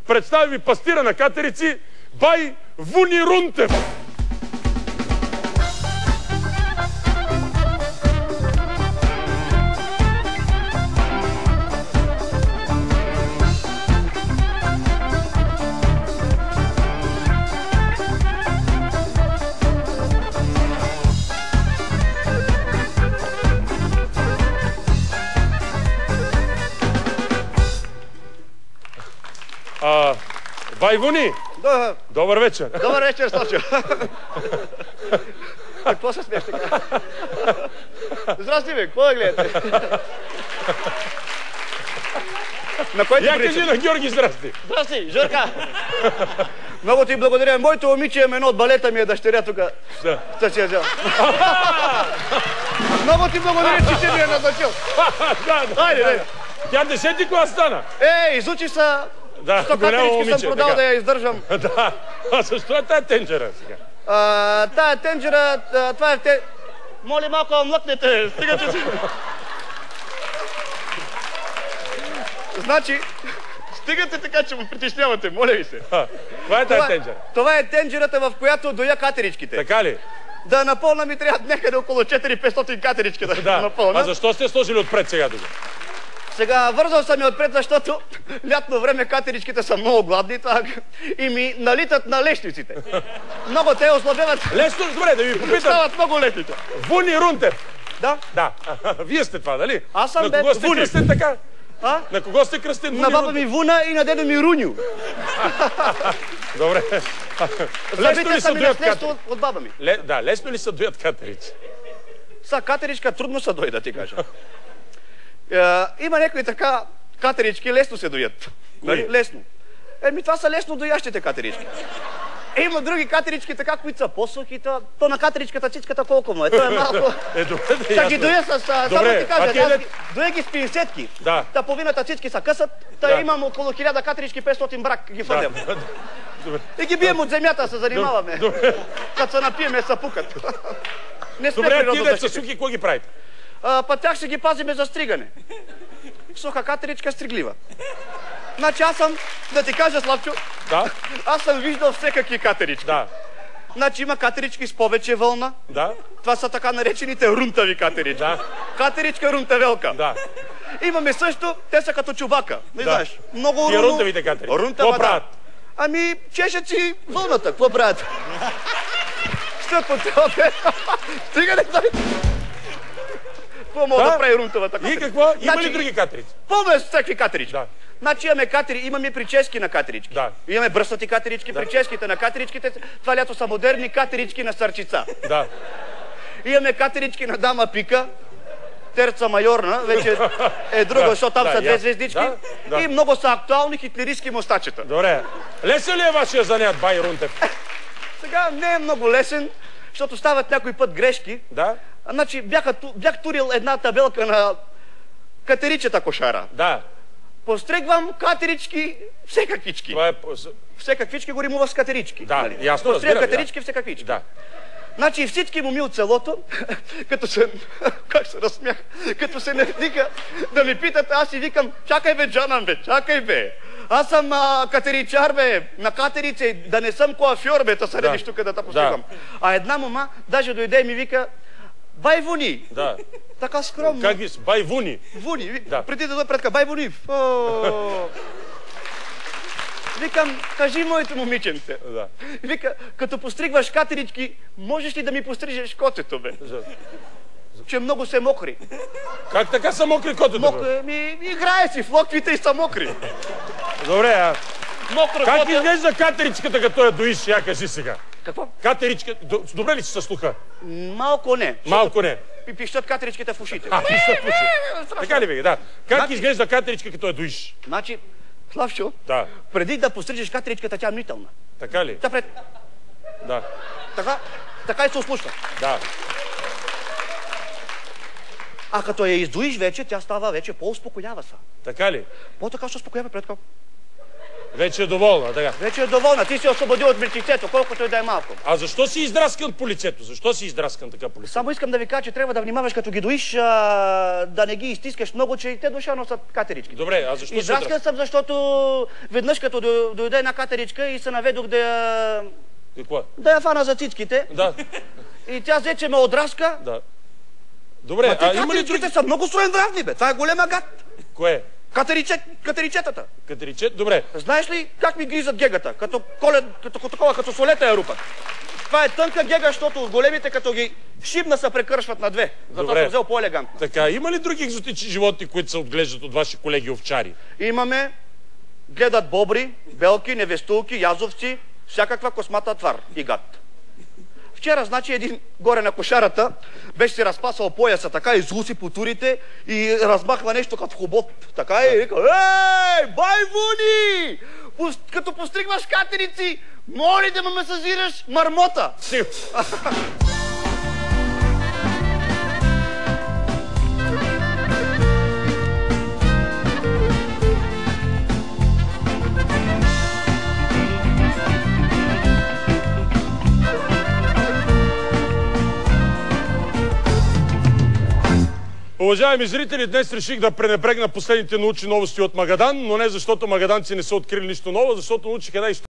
представя ви пастира на катерици, бай Вуни Рунтев. Бай Вуни! Да. Добър вечер! Добър вечер, Славчо! Какво се смееш така? Здрасти, бе, какво да гледате? На който Я кажи на Георги здрасти! Здрасти, Жорка! Много ти благодаря. Моето момиче едно от балета ми е дъщеря тук. Да. Си я взел. Много ти благодаря, че ти ми е назначил. Хайде. Тя 10-ти клас стана. Изучи са... Да, 100 катерички съм продал да я издържам. Да. А защо е тая тенджера сега? Тая тенджера, това е те... Моля малко млъкнете, стигате си. Значи, стигате така, че му притеснявате, моля ви се. Това е тая тенджера. Това е тенджерата, в която доя катеричките. Така ли? Да напълна ми трябва някъде около 400-500 катерички да напълна. А защо сте сложили отпред сега тук? Сега вързал съм я отпред, защото лятно време катеричките са много гладни и ми налитат на лестниците. Много те ослабяват. Лесно, добре, да ви попитам. Стават много летните. Вуни Рунтев. Да? Да. Вие сте това, нали? Аз съм На кого сте кръстен така? На кого сте кръстен Вуни Рунтев? На баба ми Вуна и на дедо ми Руню. Добре. Лесно ли са доят катерички? От баба ми. Да, лесно ли са доят катерици? Са катеричка трудно са дой, да ти кажа. Има някои така катерички, лесно се доят. Лесно. Това са лесно доящите катерички. Има други катерички, така, които са по-сухи. То на катеричката цицката колко му е? То е малко... Добре, да ясно. Ги доя с... Само ти кажа, доя ги с пинсетки. Да. Та половината цицки са късат. Та имам около 1000 катерички, 500 брак ги фърлям. И ги бием от земята, се занимаваме. Като се напиеме, се пукат. Добре, ти деца сухи, какво ги правите? Па тях ще ги пазиме за стригане. Суха катеричка, стриглива. Значи аз съм, да ти кажа, Славчо, аз съм виждал всекакви катерички. Да. Значи има катерички с повече вълна. Да. Това са така наречените рунтави катерички. Да. Катеричка рунтавелка. Да. Имаме също, те са като чубака. Не знаеш. Много руно. Рунтавите катерички. Какво правят? Ами, чешат си вълната. Какво правят? Стъп от телата. Стига не знае. Какво мога да прави рунтавата катеричка? И какво? Има ли други катерици? Пълно с всеки катерички. Да. Значи имаме прически на катерички. Да. Имаме бръснати катерички, прическите на катеричките. Това лято са модерни катерички на сърчица. Да. Имаме катерички на дама пика. Терца майорна, вече е друга, защото там са 2 звездички. И много са актуални хитлеристки мустачета. Добре. Лесен ли е вашия занят, бай Рунтев? Сега не е много лесен, защото стават някой път грешки. Да. Значи бях турил една табелка на катеричета кошара. Да. Постригвам катерички, всекаквички. Това е... Всекаквички го римува с катерички. Да, нали? ясно, постригвам катерички, всекаквички. Да. Значи всички моми от селото, като се... Как се разсмях? Като се навика да ми питат, аз си викам, чакай бе, Джанан бе, чакай бе. Аз съм катеричар бе, на катерице, да не съм коафьор бе, та се редиш тук да те постригвам. А една мома даже дойде и ми вика, бай Вуни. Да. Така скромно. Как ви? Бай Вуни. Вуни. Преди да дойде предка, бай Вуни. Викам, кажи моето момиченце. Да. Вика, като постригваш катерички, можеш ли да ми пострижеш котето, бе? Че много се мокри. Как така са мокри котето, бе? Играе си в локвите и са мокри. Добре, Мокро как изглежда катеричката, като я доиш, я кажи сега? Какво? Катеричка, добре ли си със слуха? Малко не. Малко не. Пищат катеричките в ушите. Пищат в ушите. Така ли бе, да. Как изглежда катеричка, като я доиш? Значи, Славчо, преди да пострижеш катеричката, тя е мнителна. Така ли? Да. Така и се ослушва. Да. А като я издоиш вече, тя става вече по-успокоява са. Така ли? По-така ще успокоява предка. Вече е доволна, така. Вече е доволна. Ти си освободил от мирчицето, колкото и да е малко. А защо си издраскан по лицето? Защо си издраскан така по лицето? Само искам да ви кажа, че трябва да внимаваш като ги доиш, да не ги изтискаш много, че и те душа носят катерички. Добре, а защо Издраскан съм, защото веднъж като дойде една катеричка и се наведох да я... Какво? Да я фана за цицките. Да. И тя взе, че ме отраска. Да. Добре, а има ли други? Са много своенравни, бе. Това е голема гад. Кое? Катеричетата. Катеричет? Добре. Знаеш ли как ми гризат гегата? Като солета я рупат. Това е тънка гега, защото големите като ги шибна се прекършват на две. Затова съм взел по-елегантно. Така, има ли други екзотични животни, които се отглеждат от ваши колеги овчари? Имаме. Гледат бобри, белки, невестулки, язовци, всякаква космата твар и гад. Вчера, значи, един горе на кошарата беше си разпасал пояса, така излуси по турите и размахва нещо като хобот. Така и вика: ей, байвуни! Като постригваш катерици, моли да ме масажираш мармота! Уважаеми зрители, днес реших да пренебрегна последните научни новости от Магадан, но не защото магаданци не са открили нищо ново, защото научих една история.